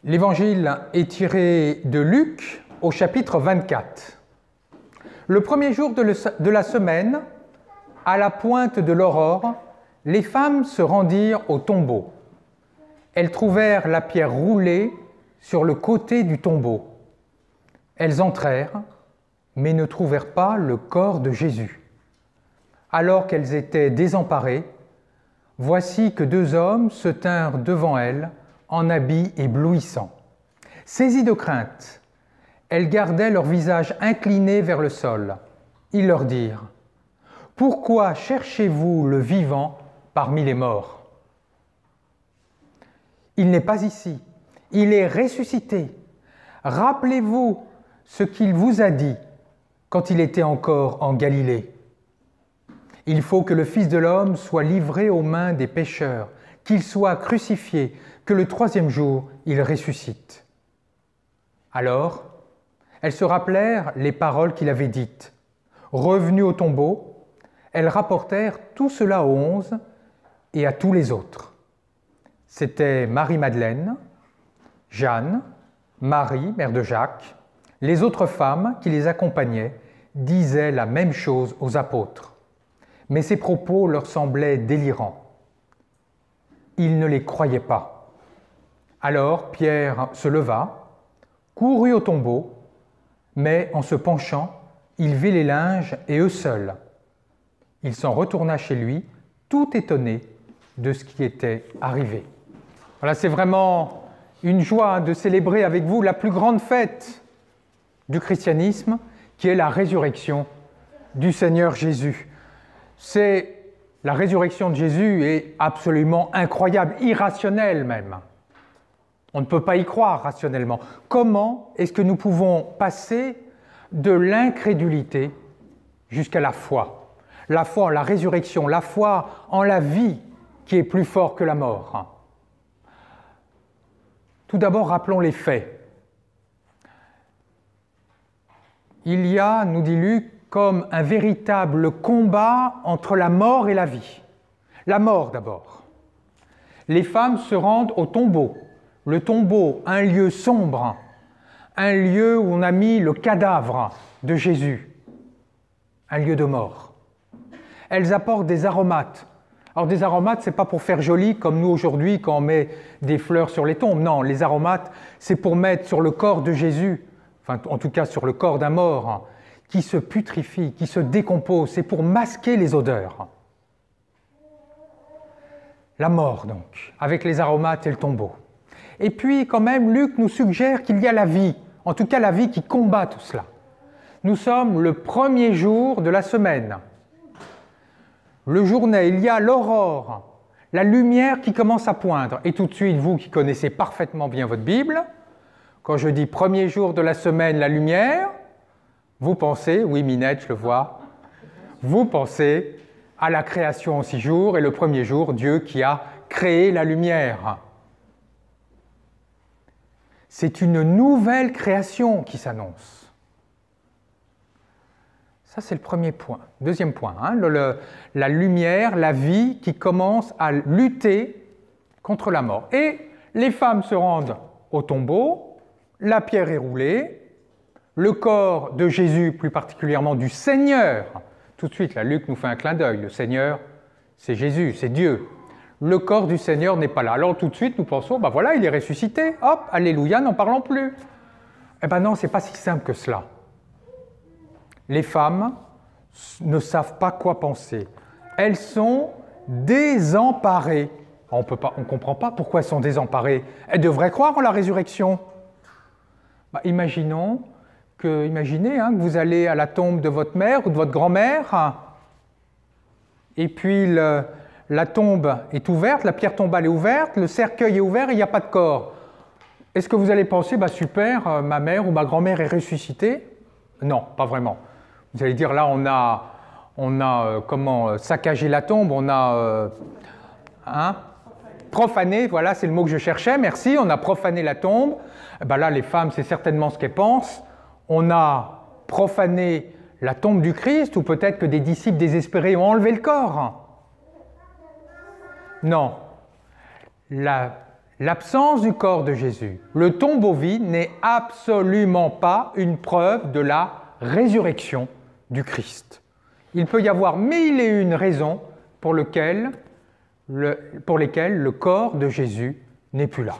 L'évangile est tiré de Luc au chapitre 24. Le premier jour de la semaine, à la pointe de l'aurore, les femmes se rendirent au tombeau. Elles trouvèrent la pierre roulée sur le côté du tombeau. Elles entrèrent, mais ne trouvèrent pas le corps de Jésus. Alors qu'elles étaient désemparées, voici que deux hommes se tinrent devant elles en habits éblouissants. Saisies de crainte, elles gardaient leur visage incliné vers le sol. Ils leur dirent : « Pourquoi cherchez-vous le vivant parmi les morts ? Il n'est pas ici, il est ressuscité. Rappelez-vous ce qu'il vous a dit quand il était encore en Galilée. Il faut que le Fils de l'homme soit livré aux mains des pécheurs, qu'il soit crucifié, que le troisième jour il ressuscite. » Alors, elles se rappelèrent les paroles qu'il avait dites. Revenues au tombeau, elles rapportèrent tout cela aux 11 et à tous les autres. C'étaient Marie-Madeleine, Jeanne, Marie, mère de Jacques. Les autres femmes qui les accompagnaient disaient la même chose aux apôtres. Mais ces propos leur semblaient délirants. Ils ne les croyaient pas. Alors Pierre se leva, courut au tombeau, mais en se penchant, il vit les linges et eux seuls. Il s'en retourna chez lui, tout étonné de ce qui était arrivé. Voilà, c'est vraiment une joie de célébrer avec vous la plus grande fête du christianisme, qui est la résurrection du Seigneur Jésus. La résurrection de Jésus est absolument incroyable, irrationnelle même. On ne peut pas y croire rationnellement. Comment est-ce que nous pouvons passer de l'incrédulité jusqu'à la foi ? La foi en la résurrection, la foi en la vie qui est plus fort que la mort. Tout d'abord, rappelons les faits. Il y a, nous dit Luc, comme un véritable combat entre la mort et la vie. La mort d'abord. Les femmes se rendent au tombeau. Le tombeau, un lieu sombre, un lieu où on a mis le cadavre de Jésus, un lieu de mort. Elles apportent des aromates. Alors des aromates, ce n'est pas pour faire joli comme nous aujourd'hui quand on met des fleurs sur les tombes. Non, les aromates, c'est pour mettre sur le corps de Jésus, enfin en tout cas sur le corps d'un mort, qui se putrifie, qui se décompose. C'est pour masquer les odeurs. La mort donc, avec les aromates et le tombeau. Et puis quand même, Luc nous suggère qu'il y a la vie, en tout cas la vie qui combat tout cela. Nous sommes le premier jour de la semaine. Le jour naît, il y a l'aurore, la lumière qui commence à poindre. Et tout de suite, vous qui connaissez parfaitement bien votre Bible, quand je dis premier jour de la semaine, la lumière, vous pensez, oui Minette, je le vois, vous pensez à la création en 6 jours et le premier jour, Dieu qui a créé la lumière. C'est une nouvelle création qui s'annonce. Ça, c'est le premier point. Deuxième point, la lumière, la vie qui commence à lutter contre la mort. Et les femmes se rendent au tombeau, la pierre est roulée, le corps de Jésus, plus particulièrement du Seigneur, tout de suite, là, Luc nous fait un clin d'œil, le Seigneur, c'est Jésus, c'est Dieu. Le corps du Seigneur n'est pas là. Alors tout de suite, nous pensons, ben voilà, il est ressuscité, hop, alléluia, n'en parlons plus. Eh ben non, c'est pas si simple que cela. Les femmes ne savent pas quoi penser. Elles sont désemparées. On ne comprend pas pourquoi elles sont désemparées. Elles devraient croire en la résurrection. Imaginez que vous allez à la tombe de votre mère ou de votre grand-mère, et puis la tombe est ouverte, la pierre tombale est ouverte, le cercueil est ouvert et il n'y a pas de corps. Est-ce que vous allez penser, super, ma mère ou ma grand-mère est ressuscitée ? Non, pas vraiment. Vous allez dire, là, on a saccagé la tombe, on a profané, voilà, c'est le mot que je cherchais, merci, on a profané la tombe. Là, les femmes, c'est certainement ce qu'elles pensent. On a profané la tombe du Christ, ou peut-être que des disciples désespérés ont enlevé le corps. Non. La l'absence du corps de Jésus, le tombeau vide, n'est absolument pas une preuve de la résurrection du Christ. Il peut y avoir mille et une raisons pour lesquelles le corps de Jésus n'est plus là.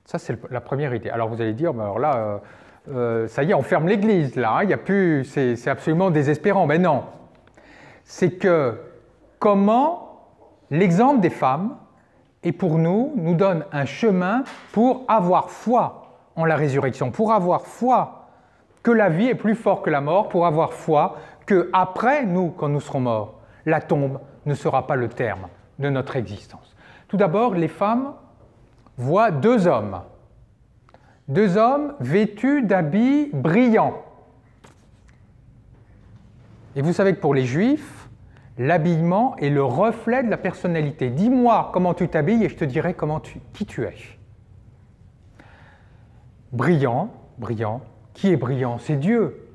Ça, c'est la première idée. Alors vous allez dire, alors là, ça y est, on ferme l'église, là, hein, il y a plus, c'est absolument désespérant. Mais non, c'est que comment l'exemple des femmes, et pour nous donne un chemin pour avoir foi en la résurrection, pour avoir foi que la vie est plus forte que la mort, pour avoir foi qu'après nous, quand nous serons morts, la tombe ne sera pas le terme de notre existence. Tout d'abord, les femmes voient deux hommes vêtus d'habits brillants. Et vous savez que pour les Juifs, l'habillement est le reflet de la personnalité. Dis-moi comment tu t'habilles et je te dirai qui tu es. Brillant. Qui est brillant? C'est Dieu.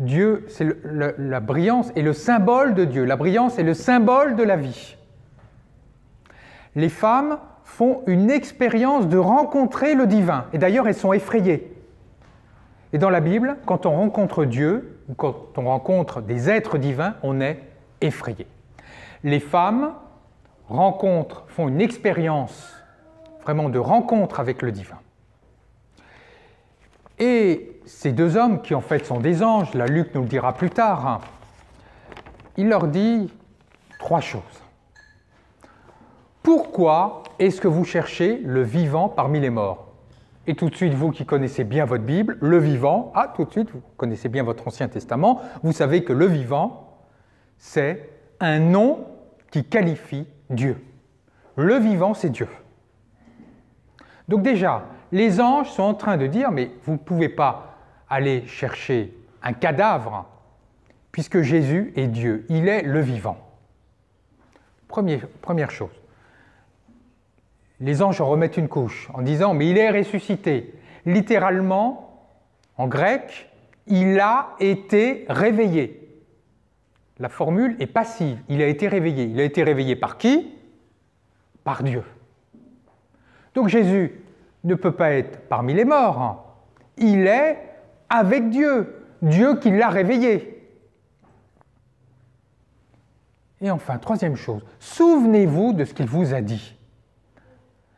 Dieu, c'est la brillance est le symbole de Dieu. La brillance est le symbole de la vie. Les femmes font une expérience de rencontrer le divin. Et d'ailleurs, elles sont effrayées. Et dans la Bible, quand on rencontre Dieu, ou quand on rencontre des êtres divins, on est effrayé. Les femmes font une expérience vraiment de rencontre avec le divin. Et ces deux hommes, qui en fait sont des anges, là Luc nous le dira plus tard, hein, il leur dit trois choses. Pourquoi est-ce que vous cherchez le vivant parmi les morts? Et tout de suite, vous qui connaissez bien votre Bible, le vivant, tout de suite, vous connaissez bien votre Ancien Testament, vous savez que le vivant, c'est un nom qui qualifie Dieu. Le vivant, c'est Dieu. Donc déjà, les anges sont en train de dire, mais vous ne pouvez pas aller chercher un cadavre, puisque Jésus est Dieu, il est le vivant. Première chose. Les anges en remettent une couche en disant, mais il est ressuscité. Littéralement, en grec, il a été réveillé. La formule est passive, il a été réveillé. Il a été réveillé par qui? Par Dieu. Donc Jésus ne peut pas être parmi les morts. Il est avec Dieu, Dieu qui l'a réveillé. Et enfin, troisième chose, souvenez-vous de ce qu'il vous a dit.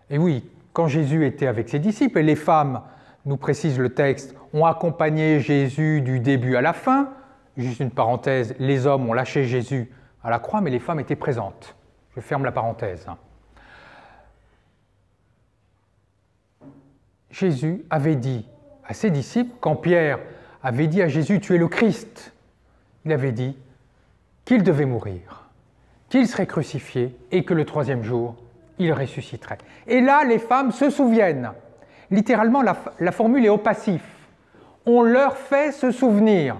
Et oui, quand Jésus était avec ses disciples, et les femmes, nous précise le texte, ont accompagné Jésus du début à la fin, juste une parenthèse, les hommes ont lâché Jésus à la croix, mais les femmes étaient présentes. Je ferme la parenthèse. Jésus avait dit à ses disciples, quand Pierre avait dit à Jésus « Tu es le Christ », il avait dit qu'il devait mourir, qu'il serait crucifié et que le troisième jour, il ressusciterait. Et là, les femmes se souviennent. Littéralement, la formule est au passif. On leur fait se souvenir.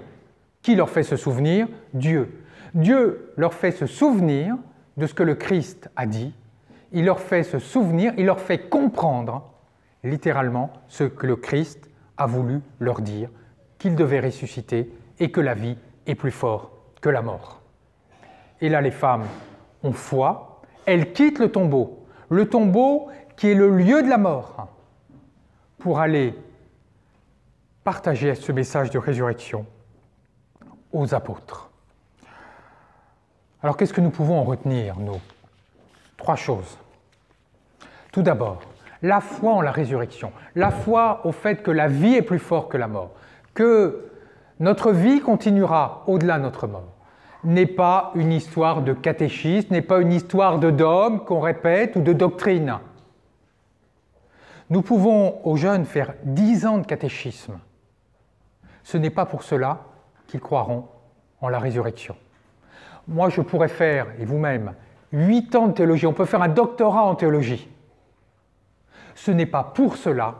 Qui leur fait se souvenir? Dieu. Dieu leur fait se souvenir de ce que le Christ a dit. Il leur fait se souvenir, il leur fait comprendre littéralement ce que le Christ a voulu leur dire, qu'il devait ressusciter et que la vie est plus forte que la mort. Et là, les femmes ont foi, elles quittent le tombeau qui est le lieu de la mort, pour aller partager ce message de résurrection aux apôtres. Alors, qu'est-ce que nous pouvons en retenir, nous? Trois choses. Tout d'abord, la foi en la résurrection, la foi au fait que la vie est plus forte que la mort, que notre vie continuera au-delà de notre mort, n'est pas une histoire de catéchisme, n'est pas une histoire de dogme qu'on répète ou de doctrine. Nous pouvons aux jeunes faire 10 ans de catéchisme. Ce n'est pas pour cela qu'ils croiront en la résurrection. Moi, je pourrais faire, et vous-même, 8 ans de théologie. On peut faire un doctorat en théologie. Ce n'est pas pour cela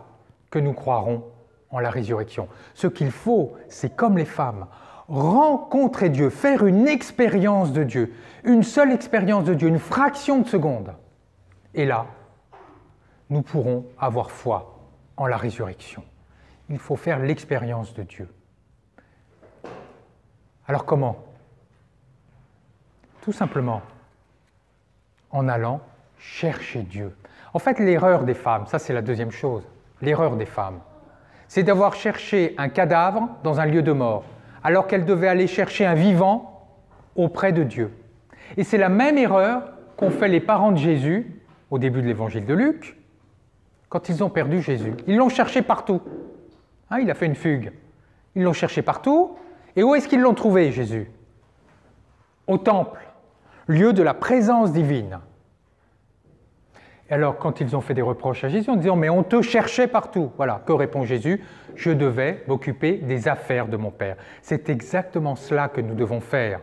que nous croirons en la résurrection. Ce qu'il faut, c'est comme les femmes, rencontrer Dieu, faire une expérience de Dieu, une seule expérience de Dieu, une fraction de seconde. Et là, nous pourrons avoir foi en la résurrection. Il faut faire l'expérience de Dieu. Alors comment? Tout simplement en allant chercher Dieu. En fait, l'erreur des femmes, ça c'est la deuxième chose, l'erreur des femmes, c'est d'avoir cherché un cadavre dans un lieu de mort, alors qu'elles devaient aller chercher un vivant auprès de Dieu. Et c'est la même erreur qu'ont fait les parents de Jésus au début de l'évangile de Luc, quand ils ont perdu Jésus. Ils l'ont cherché partout. Hein, il a fait une fugue. Ils l'ont cherché partout. Et où est-ce qu'ils l'ont trouvé, Jésus? Au temple, lieu de la présence divine. Et alors, quand ils ont fait des reproches à Jésus en disant « Mais on te cherchait partout », voilà, que répond Jésus? « Je devais m'occuper des affaires de mon Père. » C'est exactement cela que nous devons faire.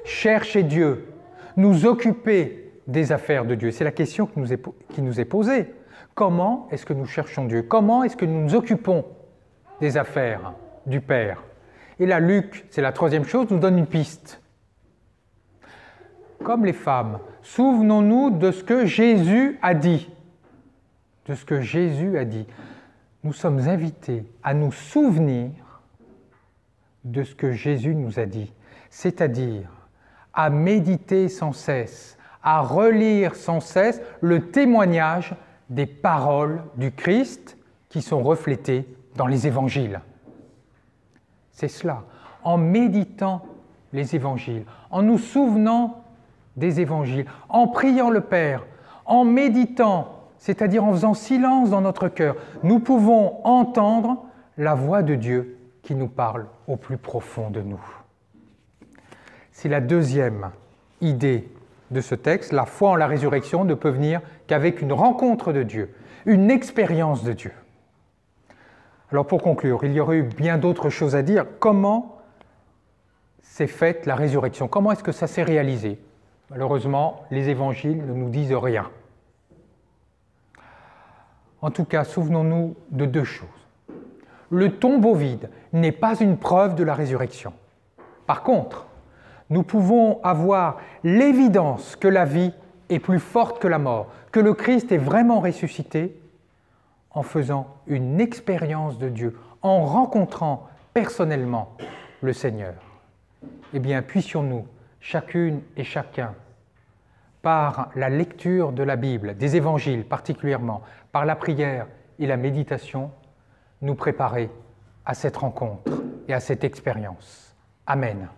Chercher Dieu, nous occuper des affaires de Dieu. C'est la question qui nous est posée. Comment est-ce que nous cherchons Dieu? Comment est-ce que nous nous occupons des affaires du Père? Et là, Luc, c'est la troisième chose, nous donne une piste. Comme les femmes, souvenons-nous de ce que Jésus a dit. De ce que Jésus a dit. Nous sommes invités à nous souvenir de ce que Jésus nous a dit, c'est-à-dire à méditer sans cesse, à relire sans cesse le témoignage des paroles du Christ qui sont reflétées dans les évangiles. C'est cela, en méditant les évangiles, en nous souvenant des évangiles, en priant le Père, en méditant, c'est-à-dire en faisant silence dans notre cœur, nous pouvons entendre la voix de Dieu qui nous parle au plus profond de nous. C'est la deuxième idée de ce texte. La foi en la résurrection ne peut venir qu'avec une rencontre de Dieu, une expérience de Dieu. Alors pour conclure, il y aurait eu bien d'autres choses à dire. Comment s'est faite la résurrection? Comment est-ce que ça s'est réalisé? Malheureusement, les évangiles ne nous disent rien. En tout cas, souvenons-nous de deux choses. Le tombeau vide n'est pas une preuve de la résurrection. Par contre, nous pouvons avoir l'évidence que la vie est plus forte que la mort, que le Christ est vraiment ressuscité en faisant une expérience de Dieu, en rencontrant personnellement le Seigneur. Eh bien, puissions-nous, chacune et chacun, par la lecture de la Bible, des évangiles particulièrement, par la prière et la méditation, nous préparer à cette rencontre et à cette expérience. Amen.